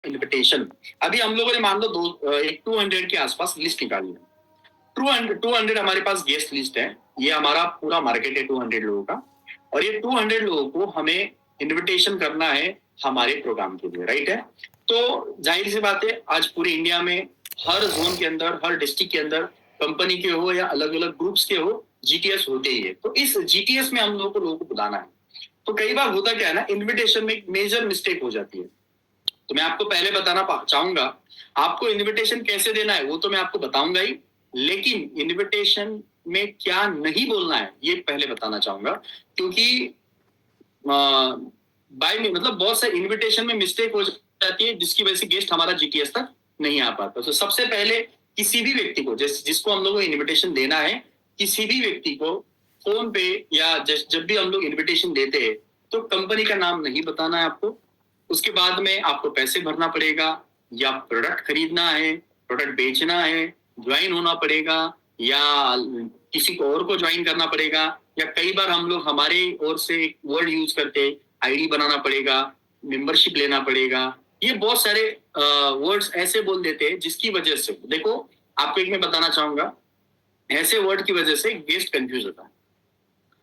Invitation, अभी हम लोगों ने मान लो 200 के आसपास लिस्ट निकाली है। 200 हमारे पास गेस्ट लिस्ट है, ये हमारा पूरा मार्केट है 200 लोगों का, और ये 200 लोगों को हमें इन्विटेशन करना है हमारे प्रोग्राम के लिए, राइट है। तो जाहिर सी बात है, आज पूरे इंडिया में हर जोन के अंदर, हर डिस्ट्रिक्ट के अंदर, कंपनी के हो या अलग अलग ग्रुप्स के हो, जीटीएस होते ही है। तो इस जीटीएस में हम लोगों को बुलाना है। तो कई बार होता क्या है ना, इन्विटेशन में एक मेजर मिस्टेक हो जाती है। तो मैं आपको पहले बताना चाहूंगा, आपको इन्विटेशन कैसे देना है वो तो मैं आपको बताऊंगा ही, लेकिन इन्विटेशन में क्या नहीं बोलना है ये पहले बताना चाहूंगा, क्योंकि मतलब बहुत सारे इन्विटेशन में मिस्टेक हो जाती है जिसकी वजह से गेस्ट हमारा जीटीएस तक नहीं आ पाता। तो सबसे पहले किसी भी व्यक्ति को जिसको हम लोग को इन्विटेशन देना है, किसी भी व्यक्ति को फोन पे या जब भी हम लोग इन्विटेशन देते हैं तो कंपनी का नाम नहीं बताना है आपको। उसके बाद में आपको पैसे भरना पड़ेगा, या प्रोडक्ट खरीदना है, प्रोडक्ट बेचना है, ज्वाइन होना पड़ेगा, या किसी को और को ज्वाइन करना पड़ेगा, या कई बार हम लोग हमारे ओर से एक वर्ड यूज करते हैं, आईडी बनाना पड़ेगा, मेंबरशिप लेना पड़ेगा। ये बहुत सारे वर्ड्स ऐसे बोल देते हैं जिसकी वजह से, देखो आपको एक मैं बताना चाहूंगा, ऐसे वर्ड की वजह से गेस्ट कंफ्यूज होता है।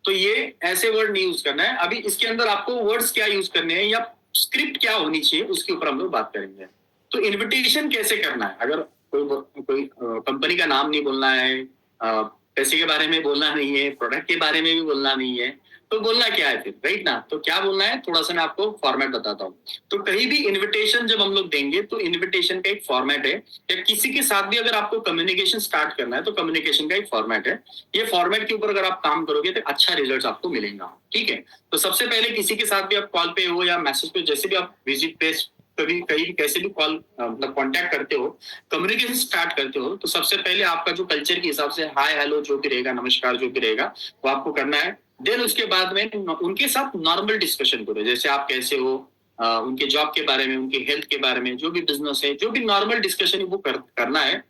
तो ये ऐसे वर्ड नहीं यूज करना है। अभी इसके अंदर आपको वर्ड्स क्या यूज करने हैं या स्क्रिप्ट क्या होनी चाहिए उसके ऊपर हम लोग बात करेंगे। तो इन्विटेशन कैसे करना है, अगर कोई कंपनी का नाम नहीं बोलना है, पैसे के बारे में बोलना नहीं है, प्रोडक्ट के बारे में भी बोलना नहीं है, तो बोलना क्या है फिर, राइट ना। तो क्या बोलना है, थोड़ा सा मैं आपको फॉर्मेट बताता हूँ। तो कहीं भी इन्विटेशन जब हम लोग देंगे तो इन्विटेशन का एक फॉर्मेट है, या किसी के साथ भी अगर आपको कम्युनिकेशन स्टार्ट करना है तो कम्युनिकेशन का एक फॉर्मेट है। ये फॉर्मेट के ऊपर अगर आप काम करोगे तो अच्छा रिजल्ट आपको मिलेगा, ठीक है। तो सबसे पहले किसी के साथ भी आप कॉल पे हो या मैसेज पे, जैसे भी आप विजिट पे कभी कहीं कैसे भी कॉल मतलब कांटेक्ट करते हो, कम्युनिकेशन स्टार्ट करते हो, तो सबसे पहले आपका जो कल्चर के हिसाब से हाय हेलो जो भी रहेगा, नमस्कार जो भी रहेगा, वो आपको करना है। देन उसके बाद में उनके साथ नॉर्मल डिस्कशन करो, जैसे आप कैसे हो, उनके जॉब के बारे में, उनके हेल्थ के बारे में, जो भी बिजनेस है, जो भी नॉर्मल डिस्कशन है वो करना है।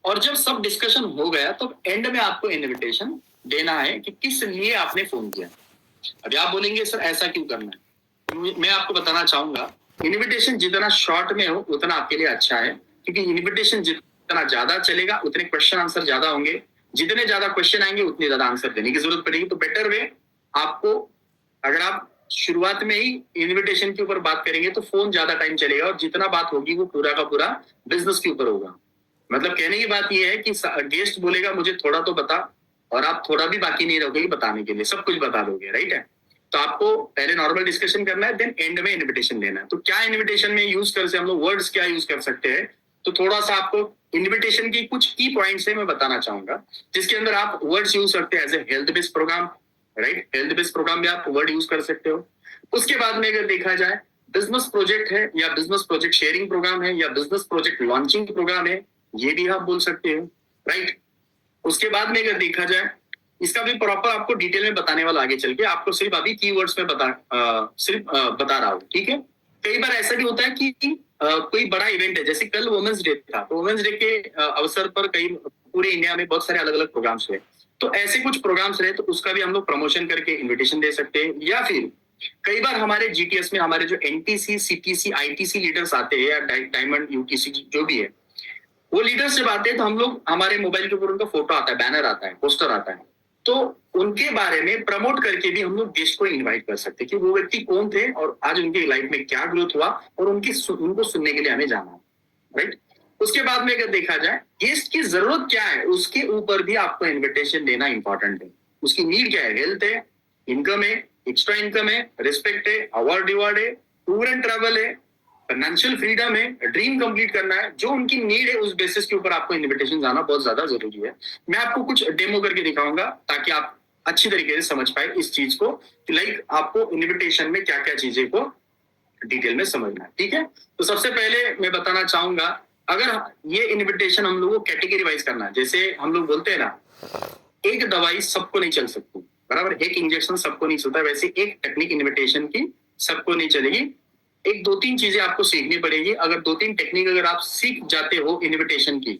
और जब सब डिस्कशन हो गया तो एंड में आपको इन्विटेशन देना है कि किस लिए आपने फोन किया। अभी आप बोलेंगे सर ऐसा क्यों करना है, मैं आपको बताना चाहूंगा, इन्विटेशन जितना शॉर्ट में हो उतना आपके लिए अच्छा है, क्योंकि इन्विटेशन जितना ज्यादा चलेगा उतने क्वेश्चन आंसर ज्यादा होंगे, जितने ज्यादा क्वेश्चन आएंगे उतनी ज्यादा आंसर देने की जरूरत पड़ेगी। तो बेटर वे आपको, अगर आप शुरुआत में ही इन्विटेशन के ऊपर बात करेंगे तो फोन ज्यादा टाइम चलेगा, और जितना बात होगी वो पूरा का पूरा बिजनेस के ऊपर होगा। मतलब कहने की बात ये है कि गेस्ट बोलेगा मुझे थोड़ा तो बता, और आप थोड़ा भी बाकी नहीं रहोगे बताने के लिए, सब कुछ बता दोगे, राइट है। तो आपको पहले नॉर्मल डिस्कशन करना है, देन एंड में इन्विटेशन देना है। तो क्या इन्विटेशन में यूज कर सकते हम लोग, वर्ड्स क्या यूज कर सकते हैं, तो थोड़ा सा आपको इन्विटेशन की कुछ की पॉइंट्स है मैं बताना चाहूंगा, जिसके अंदर आप वर्ड्स यूज करते हैं as a health based program, right. Health based program में आप वर्ड यूज कर सकते हो। उसके बाद में अगर देखा जाए बिजनेस प्रोजेक्ट है, या बिजनेस प्रोजेक्ट शेयरिंग प्रोग्राम है, या बिजनेस प्रोजेक्ट लॉन्चिंग प्रोग्राम है, ये भी आप बोल सकते हो, राइट। उसके बाद में अगर देखा जाए, इसका भी प्रॉपर आपको डिटेल में बताने वाला आगे चल के, आपको सिर्फ अभी कीवर्ड्स में बता रहा हूँ, ठीक है। कई बार ऐसा भी होता है कि कोई बड़ा इवेंट है, जैसे कल वुमेन्स डे था, तो वुमेन्स डे के अवसर पर कई पूरे इंडिया में बहुत सारे अलग अलग प्रोग्राम्स हुए, तो ऐसे कुछ प्रोग्राम्स रहे तो उसका भी हम लोग प्रमोशन करके इन्विटेशन दे सकते हैं। या फिर कई बार हमारे जीटीएस में हमारे जो एनटीसी, सीटीसी, आईटीसी लीडर्स आते हैं, या डायमंड, यूटीसी जो भी है, वो लीडर्स जब आते हैं तो हम लोग, हमारे मोबाइल के ऊपर उनका फोटो आता है, बैनर आता है, पोस्टर आता है, तो उनके बारे में प्रमोट करके भी हम लोग गेस्ट को इनवाइट कर सकते हैं कि वो व्यक्ति कौन थे और आज उनकी लाइफ में क्या ग्रोथ हुआ, और उनको सुनने के लिए हमें जाना है, राइट। उसके बाद में अगर देखा जाए गेस्ट की जरूरत क्या है, उसके ऊपर भी आपको इन्विटेशन देना इंपॉर्टेंट है। उसकी नीड क्या है, हेल्थ है, इनकम है, एक्स्ट्रा इनकम है, रिस्पेक्ट है, अवार्ड रिवार्ड है, टूर एंड ट्रैवल है, फाइनेंशियल फ्रीडम है, ड्रीम कंप्लीट करना है, जो उनकी नीड है उस बेसिस के ऊपर आपको इन्विटेशन जाना बहुत ज्यादा जरूरी है। मैं आपको कुछ डेमो करके दिखाऊंगा ताकि आप अच्छी तरीके से समझ पाए इस चीज को, कि लाइक आपको इन्विटेशन में क्या क्या चीजें को डिटेल में समझना है, ठीक है। तो सबसे पहले मैं बताना चाहूंगा, अगर ये इन्विटेशन हम लोग को कैटेगरी वाइज करना है, जैसे हम लोग बोलते हैं ना, एक दवाई सबको नहीं चल सकती, बराबर, एक इंजेक्शन सबको नहीं चलता, वैसे एक टेक्निक इन्विटेशन की सबको नहीं चलेगी। एक दो तीन चीजें आपको सीखनी पड़ेगी। अगर दो तीन टेक्निक अगर आप सीख जाते हो इन्विटेशन की,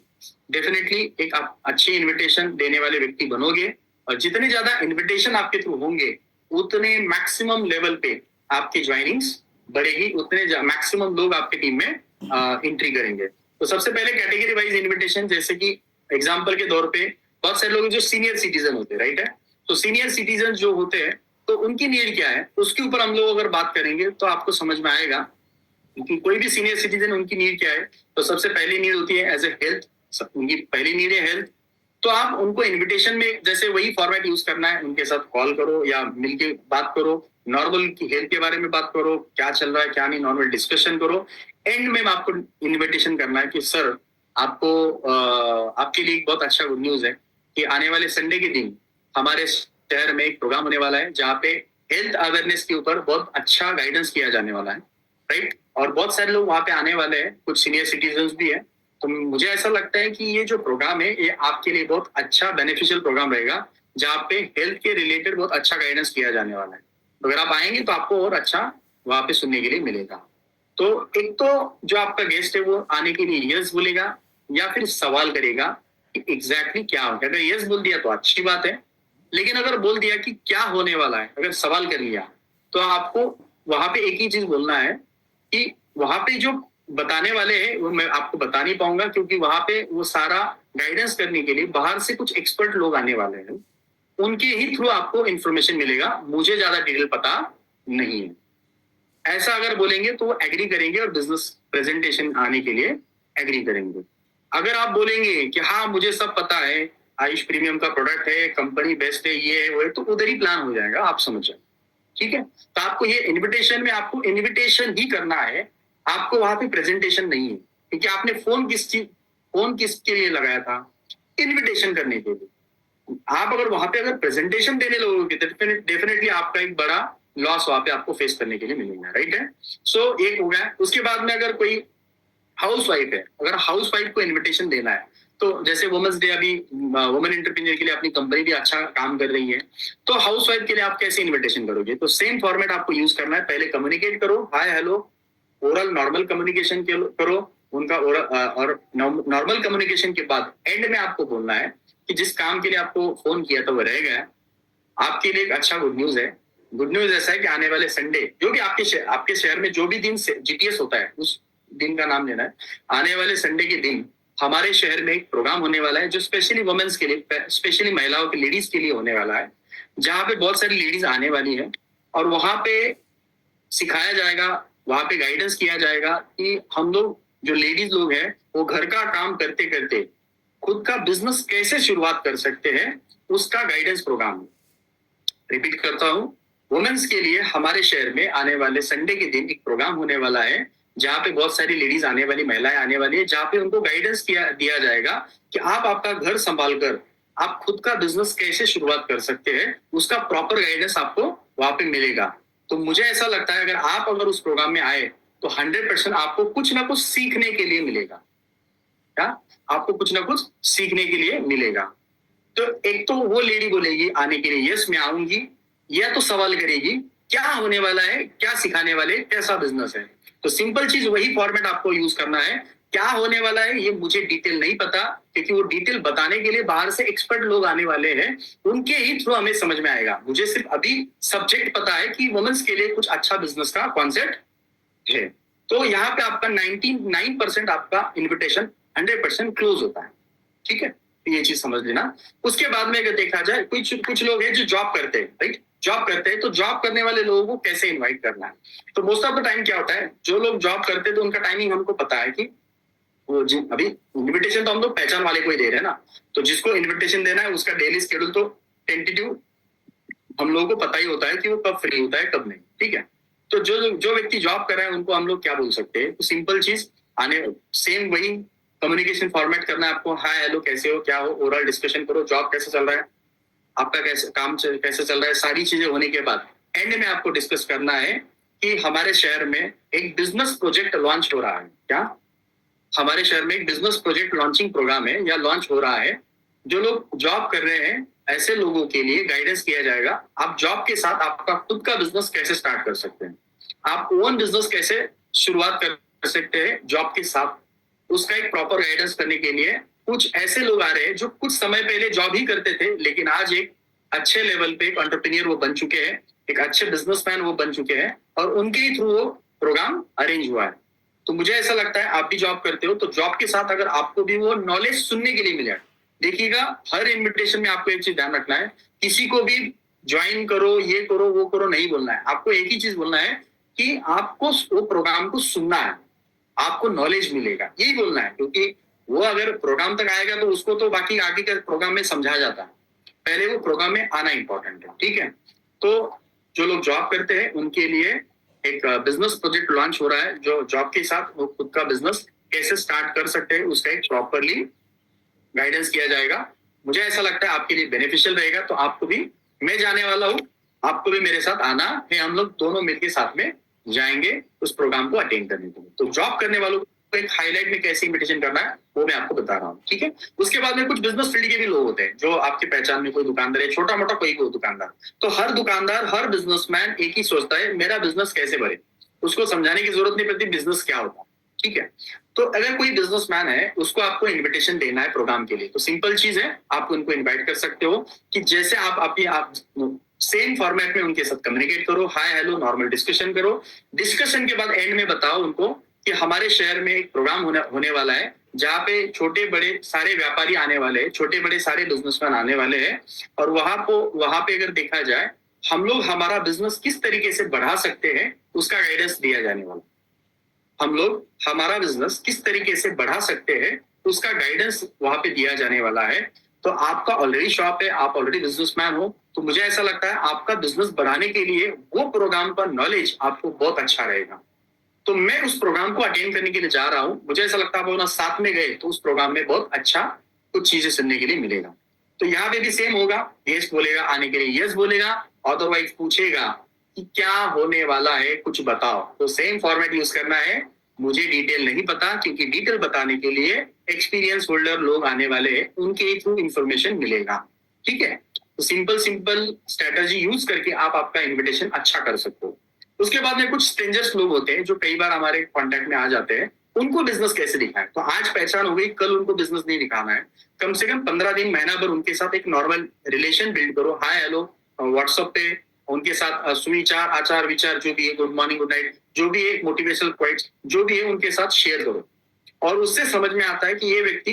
डेफिनेटली एक आप अच्छे इन्विटेशन देने वाले व्यक्ति बनोगे, और जितने ज्यादा इन्विटेशन आपके थ्रू होंगे उतने मैक्सिमम लेवल पे आपकी ज्वाइनिंग्स बढ़ेगी, उतने मैक्सिमम लोग आपके टीम में एंट्री करेंगे। तो सबसे पहले कैटेगरी वाइज इन्विटेशन, जैसे कि एग्जाम्पल के तौर पे बहुत सारे लोग जो सीनियर सिटीजन होते हैं, राइट है, तो सीनियर सिटीजन जो होते हैं तो उनकी नीड क्या है उसके ऊपर हम लोग अगर बात करेंगे तो आपको समझ में आएगा कि कोई भी सीनियर सिटीजन उनकी नीड क्या है। तो सबसे पहली नीड होती है एज ए हेल्थ, उनकी पहली नीड है हेल्थ। तो आप उनको इनविटेशन में जैसे वही फॉर्मेट यूज करना है, उनके साथ कॉल करो या मिलके बात करो, नॉर्मल की हेल्थ के बारे में बात करो, क्या चल रहा है क्या नहीं, नॉर्मल डिस्कशन करो। एंड में आपको इनविटेशन करना है कि सर आपको आपके लिए एक बहुत अच्छा गुड न्यूज है कि आने वाले संडे के दिन हमारे शहर में एक प्रोग्राम होने वाला है जहाँ पे हेल्थ अवेयरनेस के ऊपर बहुत अच्छा गाइडेंस किया जाने वाला है, राइट। और बहुत सारे लोग वहाँ पे आने वाले हैं, कुछ सीनियर सिटीजन भी है। तो मुझे ऐसा लगता है कि ये जो प्रोग्राम है ये आपके लिए बहुत अच्छा बेनिफिशियल प्रोग्राम रहेगा जहाँ पे हेल्थ के रिलेटेड बहुत अच्छा गाइडेंस किया जाने वाला है। तो अगर आप आएंगे तो आपको और अच्छा वहाँ पे सुनने के लिए मिलेगा। तो एक तो जो आपका गेस्ट है वो आने के लिए यस बोलेगा या फिर सवाल करेगा कि एग्जैक्टली क्या होगा। अगर यस बोल दिया तो अच्छी बात है, लेकिन अगर बोल दिया कि क्या होने वाला है, अगर सवाल कर लिया तो आपको वहां पे एक ही चीज बोलना है कि वहां पे जो बताने वाले हैं वो मैं आपको बता नहीं पाऊंगा, क्योंकि वहां पे वो सारा गाइडेंस करने के लिए बाहर से कुछ एक्सपर्ट लोग आने वाले हैं, उनके ही थ्रू आपको इंफॉर्मेशन मिलेगा, मुझे ज्यादा डिटेल पता नहीं है। ऐसा अगर बोलेंगे तो वो एग्री करेंगे और बिजनेस प्रेजेंटेशन आने के लिए एग्री करेंगे। अगर आप बोलेंगे कि हाँ मुझे सब पता है, आयुष प्रीमियम का प्रोडक्ट है, कंपनी बेस्ट है, ये है वो है, तो उधर ही प्लान हो जाएगा, आप समझ जाए। ठीक है, तो आपको ये इनविटेशन में आपको इनविटेशन ही करना है, आपको वहां पे प्रेजेंटेशन नहीं है, क्योंकि आपने फोन किसके लिए लगाया था, इनविटेशन करने के लिए। आप अगर वहां पे अगर प्रेजेंटेशन देने लगोगे तो डेफिनेटली आपका एक बड़ा लॉस वहां पे आपको फेस करने के लिए मिलेगा, राइट है। सो एक हो गया। उसके बाद में अगर कोई हाउस वाइफ है, अगर हाउस वाइफ को इन्विटेशन देना है, तो जैसे वुमेन्स डे अभी वुमेन एंटरप्रेन्योर के लिए अपनी कंपनी भी अच्छा काम कर रही है, तो हाउस वाइफ के लिए आप कैसे इन्विटेशन करोगे। तो सेम फॉर्मेट आपको यूज करना है, पहले कम्युनिकेट करो, hi hello, oral normal communication करो उनका, और नॉर्मल कम्युनिकेशन के बाद एंड में आपको बोलना है कि जिस काम के लिए आपको फोन किया था वो रह गया। आपके लिए एक अच्छा गुड न्यूज है। गुड न्यूज ऐसा है कि आने वाले संडे, जो भी आपके शहर में जो भी दिन जीटीएस होता है उस दिन का नाम लेना है। आने वाले संडे के दिन हमारे शहर में एक प्रोग्राम होने वाला है जो स्पेशली वुमेन्स के लिए, स्पेशली महिलाओं के, लेडीज के लिए होने वाला है, जहाँ पे बहुत सारी लेडीज आने वाली है और वहां पे सिखाया जाएगा, वहां पे गाइडेंस किया जाएगा कि हम लोग जो लेडीज लोग हैं वो घर का काम करते करते खुद का बिजनेस कैसे शुरुआत कर सकते हैं, उसका गाइडेंस प्रोग्राम। रिपीट करता हूँ, वुमेन्स के लिए हमारे शहर में आने वाले संडे के दिन एक प्रोग्राम होने वाला है जहाँ पे बहुत सारी लेडीज आने वाली, महिलाएं आने वाली है, जहाँ पे उनको गाइडेंस दिया जाएगा कि आप आपका घर संभाल कर आप खुद का बिजनेस कैसे शुरुआत कर सकते हैं, उसका प्रॉपर गाइडेंस आपको वहां पे मिलेगा। तो मुझे ऐसा लगता है अगर उस प्रोग्राम में आए तो 100% आपको कुछ ना कुछ सीखने के लिए मिलेगा। क्या आपको कुछ ना कुछ सीखने के लिए मिलेगा। तो एक तो वो लेडी बोलेगी आने के लिए यस मैं आऊंगी, या तो सवाल करेगी क्या होने वाला है, क्या सिखाने वाले, कैसा बिजनेस है। तो सिंपल चीज वही फॉर्मेट आपको यूज करना है। क्या होने वाला है ये मुझे डिटेल नहीं पता, क्योंकि वो डिटेल बताने के लिए बाहर से एक्सपर्ट लोग आने वाले हैं, उनके ही थ्रू हमें समझ में आएगा। मुझे सिर्फ अभी सब्जेक्ट पता है कि वुमेन्स के लिए कुछ अच्छा बिजनेस का कॉन्सेप्ट है। तो यहाँ पे आपका 99% आपका इन्विटेशन 100% क्लोज होता है। ठीक है, ये चीज समझ लेना। उसके बाद में अगर देखा जाए कुछ लोग हैं जो जॉब करते हैं, राइट, जॉब करते हैं, तो जॉब करने वाले लोगों को कैसे इनवाइट करना है। तो मोस्ट ऑफ द टाइम क्या होता है, जो लोग जॉब करते हैं तो उनका टाइमिंग हमको पता है कि वो अभी इन्विटेशन तो हम लोग पहचान वाले को ही दे रहे हैं ना, तो जिसको इन्विटेशन देना है उसका डेली शेड्यूल तो टेंटेटिव हम लोगों को पता ही होता है कि वो कब फ्री होता है कब नहीं। ठीक है, तो जो जो व्यक्ति जॉब कर रहा है उनको हम लोग क्या बोल सकते हैं, तो सिंपल चीज आने सेम वही कम्युनिकेशन फॉर्मेट करना है आपको, हाय हेलो कैसे हो, क्या हो, ओरल डिस्कशन करो, जॉब कैसे चल रहा है, आपका कैसे काम कैसे चल रहा है, सारी चीजें होने के बाद एंड में आपको डिस्कस करना है कि हमारे शहर में एक बिजनेस प्रोजेक्ट लॉन्च हो रहा है। क्या हमारे शहर में एक बिजनेस प्रोजेक्ट लॉन्चिंग प्रोग्राम है या लॉन्च हो रहा है, जो लोग जॉब कर रहे हैं ऐसे लोगों के लिए गाइडेंस किया जाएगा, आप जॉब के साथ आपका खुद का बिजनेस कैसे स्टार्ट कर सकते हैं, आप ओन बिजनेस कैसे शुरुआत कर सकते हैं जॉब के साथ, उसका एक प्रॉपर गाइडेंस करने के लिए कुछ ऐसे लोग आ रहे हैं जो कुछ समय पहले जॉब ही करते थे लेकिन आज एक अच्छे लेवल पे एक एंटरप्रेन्योर वो बन चुके हैं, एक अच्छे बिजनेसमैन वो बन चुके हैं, और उनके ही थ्रू वो प्रोग्राम अरेंज हुआ है। तो मुझे ऐसा लगता है आप भी जॉब करते हो, तो जॉब के साथ अगर आपको भी वो नॉलेज सुनने के लिए मिले, देखिएगा हर इन्विटेशन में आपको एक चीज ध्यान रखना है, किसी को भी ज्वाइन करो, ये करो, वो करो नहीं बोलना है। आपको एक ही चीज बोलना है कि आपको वो प्रोग्राम को सुनना है, आपको नॉलेज मिलेगा, यही बोलना है। क्योंकि वो अगर प्रोग्राम तक आएगा तो उसको तो बाकी आगे के प्रोग्राम में समझा जाता है, पहले वो प्रोग्राम में आना इंपॉर्टेंट है, ठीक है। तो जो लोग जॉब करते हैं उनके लिए एक बिजनेस प्रोजेक्ट लॉन्च हो रहा है, जो जॉब के साथ वो खुद का बिजनेस कैसे स्टार्ट कर सकते हैं उसका एक प्रॉपरली गाइडेंस किया जाएगा। मुझे ऐसा लगता है आपके लिए बेनिफिशियल रहेगा। तो आपको भी, मैं जाने वाला हूँ, आपको भी मेरे साथ आना है, हम लोग दोनों मिलकर साथ में जाएंगे उस प्रोग्राम को अटेंड करने के लिए। तो जॉब करने वालों को एक हाईलाइट में कैसे इन्विटेशन करना है वो मैं आपको बता रहा हूँ, ठीक है। उसके बाद में कुछ बिजनेस फील्ड के भी लोग होते हैं जो आपके पहचान में कोई दुकानदार है, छोटा मोटा कोई दुकानदार, तो हर दुकानदार, हर बिजनेसमैन एक ही सोचता है मेरा बिजनेस कैसे बढ़े, उसको समझाने की जरूरत नहीं पड़ती बिजनेस क्या होता है, ठीक है। तो अगर कोई बिजनेसमैन है, उसको आपको इनविटेशन देना है प्रोग्राम के लिए, तो सिंपल चीज है, आप उनको इनवाइट कर सकते हो कि जैसे आप सेम फॉर्मेट में उनके साथ कम्युनिकेट करो, हाय हेलो नॉर्मल डिस्कशन करो। डिस्कशन के बाद एंड में बताओ उनको कि हमारे शहर में एक प्रोग्राम होने वाला है जहाँ पे छोटे बड़े सारे व्यापारी आने वाले हैं, छोटे बड़े सारे बिजनेसमैन आने वाले हैं, और वहां पे अगर देखा जाए हम लोग हमारा बिजनेस किस तरीके से बढ़ा सकते हैं उसका गाइडेंस दिया जाने वाला। हम लोग हमारा बिजनेस किस तरीके से बढ़ा सकते हैं उसका गाइडेंस वहां पे दिया जाने वाला है। तो आपका ऑलरेडी शॉप है, आप ऑलरेडी बिजनेसमैन हो, तो मुझे ऐसा लगता है आपका बिजनेस बढ़ाने के लिए वो प्रोग्राम का नॉलेज आपको बहुत अच्छा रहेगा। तो मैं उस प्रोग्राम को अटेंड करने के लिए जा रहा हूँ, मुझे ऐसा लगता है आप लोग साथ में गए तो उस प्रोग्राम में बहुत अच्छा कुछ चीजें सुनने के लिए मिलेगा। तो यहाँ पे भी सेम होगा, गेस्ट बोलेगा आने के लिए यस बोलेगा, अदरवाइज पूछेगा कि क्या होने वाला है कुछ बताओ, तो सेम फॉर्मेट यूज करना है। मुझे डिटेल नहीं पता, क्योंकि डिटेल बताने के लिए एक्सपीरियंस होल्डर लोग आने वाले हैं, उनके थ्रू इंफॉर्मेशन मिलेगा, ठीक है। तो सिंपल स्ट्रेटजी यूज करके आप आपका इन्विटेशन अच्छा कर सकते हो। उसके बाद में कुछ स्ट्रेंजर्स लोग होते हैं जो कई बार हमारे कांटेक्ट में आ जाते हैं, उनको बिजनेस कैसे दिखाएं। तो आज पहचान हो गई, कल उनको बिजनेस नहीं दिखाना है, कम से कम 15 दिन, महीना भर उनके साथ एक नॉर्मल रिलेशन बिल्ड करो, हाय हेलो व्हाट्सएप पे उनके साथ सुविचार आचार विचार जो भी है, गुड मॉर्निंग गुड नाइट जो भी है, मोटिवेशनल क्वाइट्स जो भी है उनके साथ शेयर करो, और उससे समझ में आता है कि ये व्यक्ति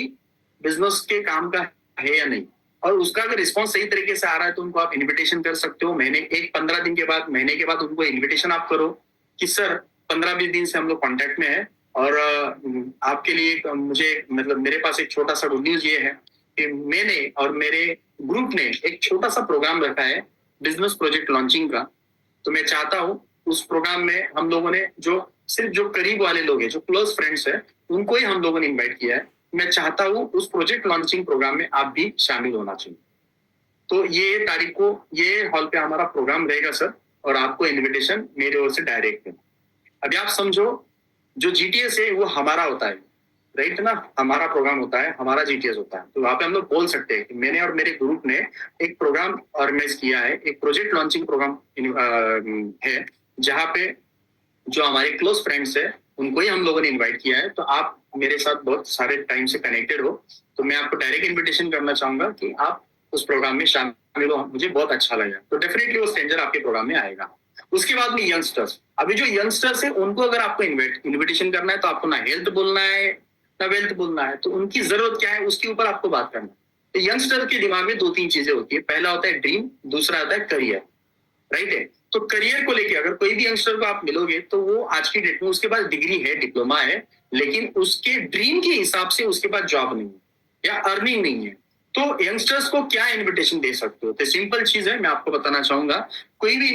बिजनेस के काम का है या नहीं। और उसका अगर रिस्पॉन्स सही तरीके से आ रहा है तो उनको आप इनविटेशन कर सकते हो। 15 दिन के बाद, महीने के बाद उनको इनविटेशन आप करो कि सर 15-20 दिन से हम लोग कॉन्टेक्ट में है, और आपके लिए मुझे मतलब मेरे पास एक छोटा सा गुड न्यूज ये है कि मैंने और मेरे ग्रुप ने एक छोटा सा प्रोग्राम रखा है बिजनेस प्रोजेक्ट लॉन्चिंग का। तो मैं चाहता हूँ उस प्रोग्राम में हम लोगों ने सिर्फ जो करीब वाले लोग हैं, जो क्लोज फ्रेंड्स है, उनको ही हम लोगों ने इन्वाइट किया है। मैं चाहता हूँ उस प्रोजेक्ट लॉन्चिंग प्रोग्राम में आप भी शामिल होना चाहिए। तो ये तारीख को ये हॉल पे हमारा प्रोग्राम रहेगा सर, और आपको इनविटेशन मेरे ओर से डायरेक्ट है। अभी आप समझो, जो जीटीएस है वो हमारा होता है, राइट ना, हमारा प्रोग्राम होता है, हमारा जीटीएस होता है। तो वहां पे हम लोग बोल सकते हैं कि मैंने और मेरे ग्रुप ने एक प्रोग्राम ऑर्गेनाइज किया है, एक प्रोजेक्ट लॉन्चिंग प्रोग्राम है, जहाँ पे जो हमारे क्लोज फ्रेंड्स है उनको ही हम लोगों ने इनवाइट किया है। तो आप मेरे साथ बहुत सारे टाइम से कनेक्टेड हो, तो मैं आपको डायरेक्ट इन्विटेशन करना चाहूंगा कि आप उस प्रोग्राम में शामिल हो, मुझे बहुत अच्छा लगेगा। तो डेफिनेटली वो स्ट्रेंजर आपके प्रोग्राम में आएगा। उसके बाद में यंगस्टर्स, अभी जो यंगस्टर्स है उनको अगर आपको इन्विटेशन करना है तो आपको ना हेल्थ बोलना है ना वेल्थ बोलना है, तो उनकी जरूरत क्या है उसके ऊपर आपको बात करना है। तो यंगस्टर के दिमाग में 2-3 चीजें होती है, पहला होता है ड्रीम, दूसरा होता है करियर, राइट है। तो करियर को लेके अगर कोई भी यंगस्टर को आप मिलोगे तो वो आज की डेट में उसके पास डिग्री है, डिप्लोमा है, लेकिन उसके ड्रीम के हिसाब से उसके पास जॉब नहीं है या अर्निंग नहीं है। तो यंगस्टर्स को क्या इनविटेशन दे सकते हो? तो सिंपल चीज है, मैं आपको बताना चाहूंगा। कोई भी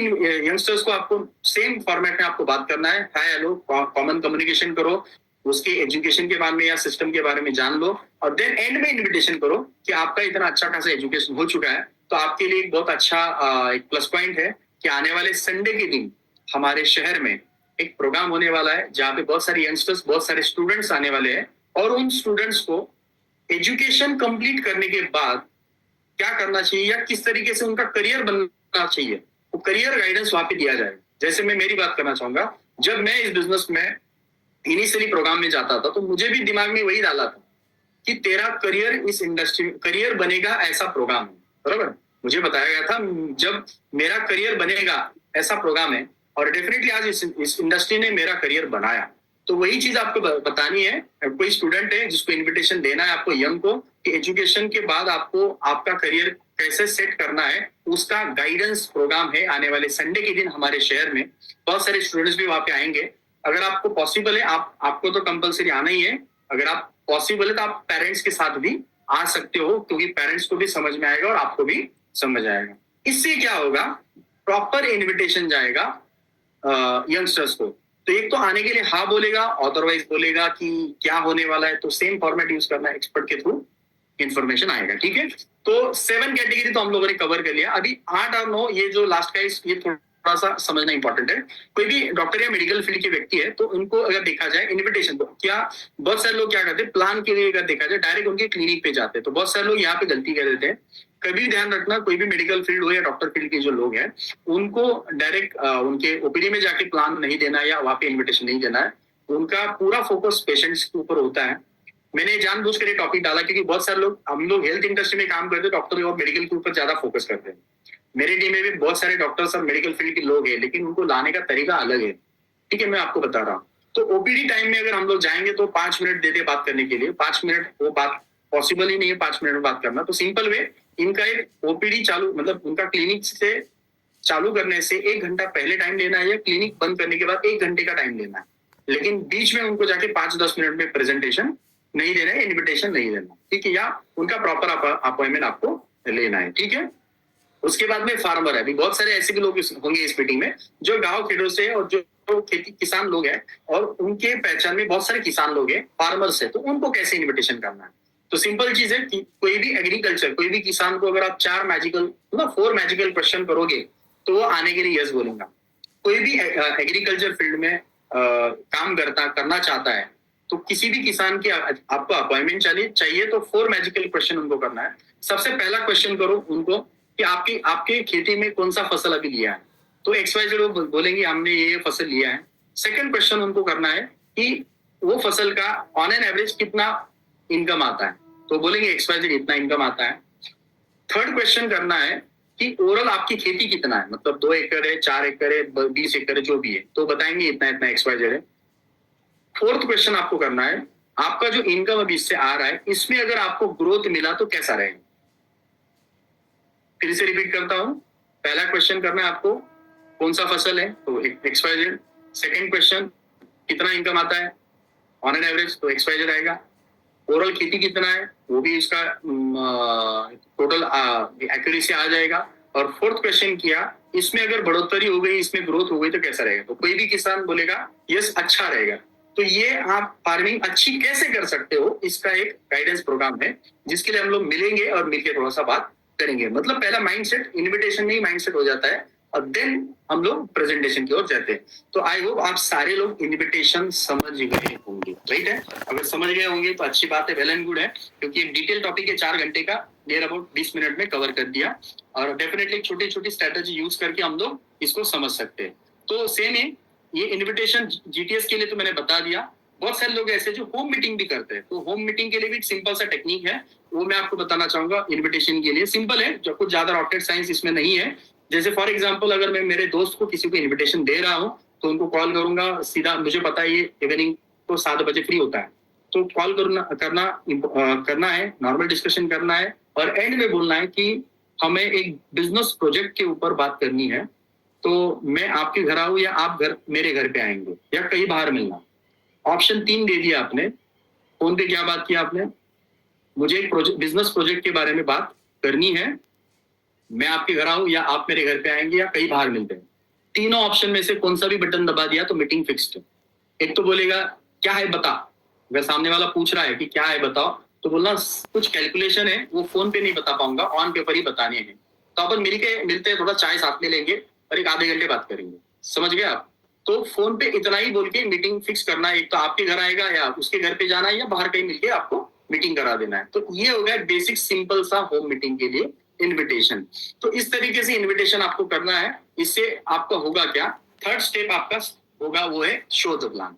यंगस्टर्स को आपको सेम फॉर्मेट में आपको बात करना है, हाय हेलो कॉमन कम्युनिकेशन करो, उसके एजुकेशन के बारे में या सिस्टम के बारे में जान लो, और देन एंड में इन्विटेशन करो कि आपका इतना अच्छा खासा एजुकेशन हो चुका है तो आपके लिए एक बहुत अच्छा एक प्लस पॉइंट है कि आने वाले संडे के दिन हमारे शहर में एक प्रोग्राम होने वाला है जहाँ पे बहुत सारे यंगस्टर्स, बहुत सारे स्टूडेंट्स आने वाले हैं, और उन स्टूडेंट्स को एजुकेशन कंप्लीट करने के बाद क्या करना चाहिए या किस तरीके से उनका करियर बनना चाहिए, वो करियर गाइडेंस वहां पे दिया जाएगा। जैसे मैं मेरी बात करना चाहूंगा, जब मैं इस बिजनेस में इनिशियली प्रोग्राम में जाता था तो मुझे भी दिमाग में वही डाला था कि तेरा करियर इस इंडस्ट्री करियर बनेगा, ऐसा प्रोग्राम है, बराबर। मुझे बताया गया था जब मेरा करियर बनेगा ऐसा प्रोग्राम है, और डेफिनेटली आज इस इंडस्ट्री ने मेरा करियर बनाया। तो वही चीज आपको बतानी है। कोई स्टूडेंट है जिसको इनविटेशन देना है आपको यंग को, कि एजुकेशन के बाद आपको आपका करियर कैसे सेट करना है, उसका गाइडेंस प्रोग्राम है आने वाले संडे के दिन हमारे शहर में। बहुत सारे स्टूडेंट्स भी वहां पे आएंगे। अगर आपको पॉसिबल है, आपको तो कंपलसरी आना ही है। अगर आप पॉसिबल है तो आप पेरेंट्स के साथ भी आ सकते हो, क्योंकि पेरेंट्स को भी समझ में आएगा और आपको भी समझ आएगा। इससे क्या होगा, प्रॉपर इन्विटेशन जाएगा यंगस्टर्स को। तो एक तो आने के लिए हाँ बोलेगा, अदरवाइज बोलेगा कि क्या होने वाला है, तो सेम फॉर्मेट यूज करना है, एक्सपर्ट के थ्रू इन्फॉर्मेशन आएगा। ठीक है, तो 7 कैटेगरी तो हम लोगों ने कवर कर लिया। अभी 8 और 9 ये जो लास्ट का है, ये थोड़ा सा समझना इंपॉर्टेंट है। कोई भी डॉक्टर या मेडिकल फील्ड के व्यक्ति है तो उनको अगर देखा जाए इन्विटेशन, तो क्या बहुत सारे लोग क्या करते हैं, प्लान के लिए अगर देखा जाए डायरेक्ट उनके क्लिनिक पे जाते हैं। तो बहुत सारे लोग यहाँ पे गलती कर देते हैं। कभी ध्यान रखना, कोई भी मेडिकल फील्ड हो या डॉक्टर फील्ड के जो लोग हैं, उनको डायरेक्ट उनके ओपीडी में जाके प्लान नहीं देना या वहां पे इन्विटेशन नहीं देना है। उनका पूरा फोकस पेशेंट्स के ऊपर होता है। मैंने जानबूझकर ये टॉपिक डाला क्योंकि बहुत सारे लोग, हम लोग हेल्थ इंडस्ट्री में काम करते हैं, डॉक्टर और मेडिकल के ऊपर ज्यादा फोकस करते हैं। मेरी टीम में भी बहुत सारे डॉक्टर्स और मेडिकल फील्ड के लोग हैं, लेकिन उनको लाने का तरीका अलग है। ठीक है, मैं आपको बता रहा हूँ। तो ओपीडी टाइम में अगर हम लोग जाएंगे तो 5 मिनट देते बात करने के लिए। 5 मिनट वो बात पॉसिबल ही नहीं है 5 मिनट में बात करना। तो सिंपल वे, इनका एक ओपीडी चालू, मतलब उनका क्लिनिक से चालू करने से 1 घंटा पहले टाइम लेना है, या क्लिनिक बंद करने के बाद 1 घंटे का टाइम लेना है। लेकिन बीच में उनको जाके 5-10 मिनट में प्रेजेंटेशन नहीं देना है, इन्विटेशन नहीं देना। ठीक है, या उनका प्रॉपर अपॉइंटमेंट आपको लेना है। ठीक है, उसके बाद में फार्मर है। अभी बहुत सारे ऐसे भी लोग होंगे इस मीटिंग में जो गांव खेड़ों से और जो खेती किसान लोग हैं, और उनके पहचान में बहुत सारे किसान लोग हैं, फार्मर्स है, तो उनको कैसे इन्विटेशन करना है। तो सिंपल चीज है कि कोई भी एग्रीकल्चर, कोई भी किसान को अगर आप 4 मैजिकल, मतलब 4 मैजिकल क्वेश्चन करोगे तो वो आने के लिए यस बोलेगा। कोई भी एग्रीकल्चर फील्ड में काम करना चाहता है, तो किसी भी किसान के आपको अपॉइंटमेंट चाहिए तो 4 मैजिकल क्वेश्चन उनको करना है। सबसे पहला क्वेश्चन करो उनको कि आपके खेती में कौन सा फसल अभी लिया है। तो XYZ लोग बोलेंगे हमने ये फसल लिया है। सेकंड क्वेश्चन उनको करना है कि वो फसल का ऑन एन एवरेज कितना इनकम आता है। तो बोलेंगे XYZ इतना इनकम आता है। थर्ड क्वेश्चन करना है कि ओवरऑल आपकी खेती कितना है, मतलब 2 एकड़ है, 4 एकड़ है, 20 एकड़ है, जो भी है, तो बताएंगे इतना इतना XYZ है। फोर्थ क्वेश्चन आपको करना है, आपका जो इनकम अभी इससे आ रहा है, इसमें अगर आपको ग्रोथ मिला तो कैसा रहेगा। फिर से रिपीट करता हूं, पहला क्वेश्चन करना है आपको कौन सा फसल है, तो XYZ। सेकेंड क्वेश्चन कितना इनकम आता है ऑन एन एवरेज, तो XYZ आएगा। ओवरऑल खेती कितना है, वो भी इसका टोटल एक्यूरेसी आ जाएगा। और फोर्थ क्वेश्चन किया, इसमें अगर बढ़ोतरी हो गई, इसमें ग्रोथ हो गई तो कैसा रहेगा। तो कोई भी किसान बोलेगा यस अच्छा रहेगा। तो ये आप फार्मिंग अच्छी कैसे कर सकते हो, इसका एक गाइडेंस प्रोग्राम है, जिसके लिए हम लोग मिलेंगे और मिलकर थोड़ा सा बात करेंगे। मतलब पहला माइंडसेट इन्विटेशन में ही माइंडसेट हो जाता है, और देन हम लोग प्रेजेंटेशन की ओर जाते हैं। तो आई होप आप सारे लोग इन्विटेशन समझ गए होंगे, राइट है। अगर समझ गए होंगे तो अच्छी बात है, वेल एंड गुड है, क्योंकि एक डिटेल टॉपिक है 4 घंटे का, नियर अबाउट 20 मिनट में कवर कर दिया। और डेफिनेटली छोटी छोटी स्ट्रेटेजी यूज करके हम लोग इसको समझ सकते हैं। तो सेम है ये इन्विटेशन GTS के लिए तो मैंने बता दिया। बहुत सारे लोग ऐसे जो होम मीटिंग भी करते हैं, तो होम मीटिंग के लिए भी एक सिंपल सा टेक्निक है, वो मैं आपको बताना चाहूंगा। इन्विटेशन के लिए सिंपल है, जो कुछ ज्यादा रॉकेट साइंस इसमें नहीं है। जैसे फॉर एग्जांपल, अगर मैं मेरे दोस्त को किसी को इन्विटेशन दे रहा हूँ, तो उनको कॉल करूंगा सीधा। मुझे पता है ये इवनिंग को 7 बजे फ्री होता है, तो कॉल करना है, नॉर्मल डिस्कशन करना है, और एंड में बोलना है कि हमें एक बिजनेस प्रोजेक्ट के ऊपर बात करनी है, तो मैं आपके घर आऊँ या आप मेरे घर पे आएंगे, या कहीं बाहर मिलना। ऑप्शन 3 दे दिया आपने। फोन पे क्या बात किया आपने, मुझे एक बिजनेस प्रोजेक्ट के बारे में बात करनी है, मैं आपके घर आऊं या आप मेरे घर पे आएंगे या कहीं बाहर मिलते हैं। तीनों ऑप्शन में से कौन सा भी बटन दबा दिया तो मीटिंग फिक्स्ड। एक तो बोलेगा क्या है बता, अगर सामने वाला पूछ रहा है कि क्या है बताओ, तो बोलना कुछ कैलकुलेशन है, वो फोन पे नहीं बता पाऊंगा, ऑन पेपर ही बताने हैं। तो अपन मिलते हैं, थोड़ा चाय साथ में लेंगे और एक आधे घंटे बात करेंगे। समझ गए आप। तो फोन पे इतना ही बोल के मीटिंग फिक्स करना है। एक तो आपके घर आएगा, या उसके घर पे जाना है, या बाहर कहीं मिलके आपको मीटिंग करा देना है। तो ये हो गया बेसिक सिंपल सा होम मीटिंग के लिए इन्विटेशन। तो इस तरीके से इन्विटेशन आपको करना है। इससे आपका होगा क्या, थर्ड स्टेप आपका होगा वो है शो द प्लान।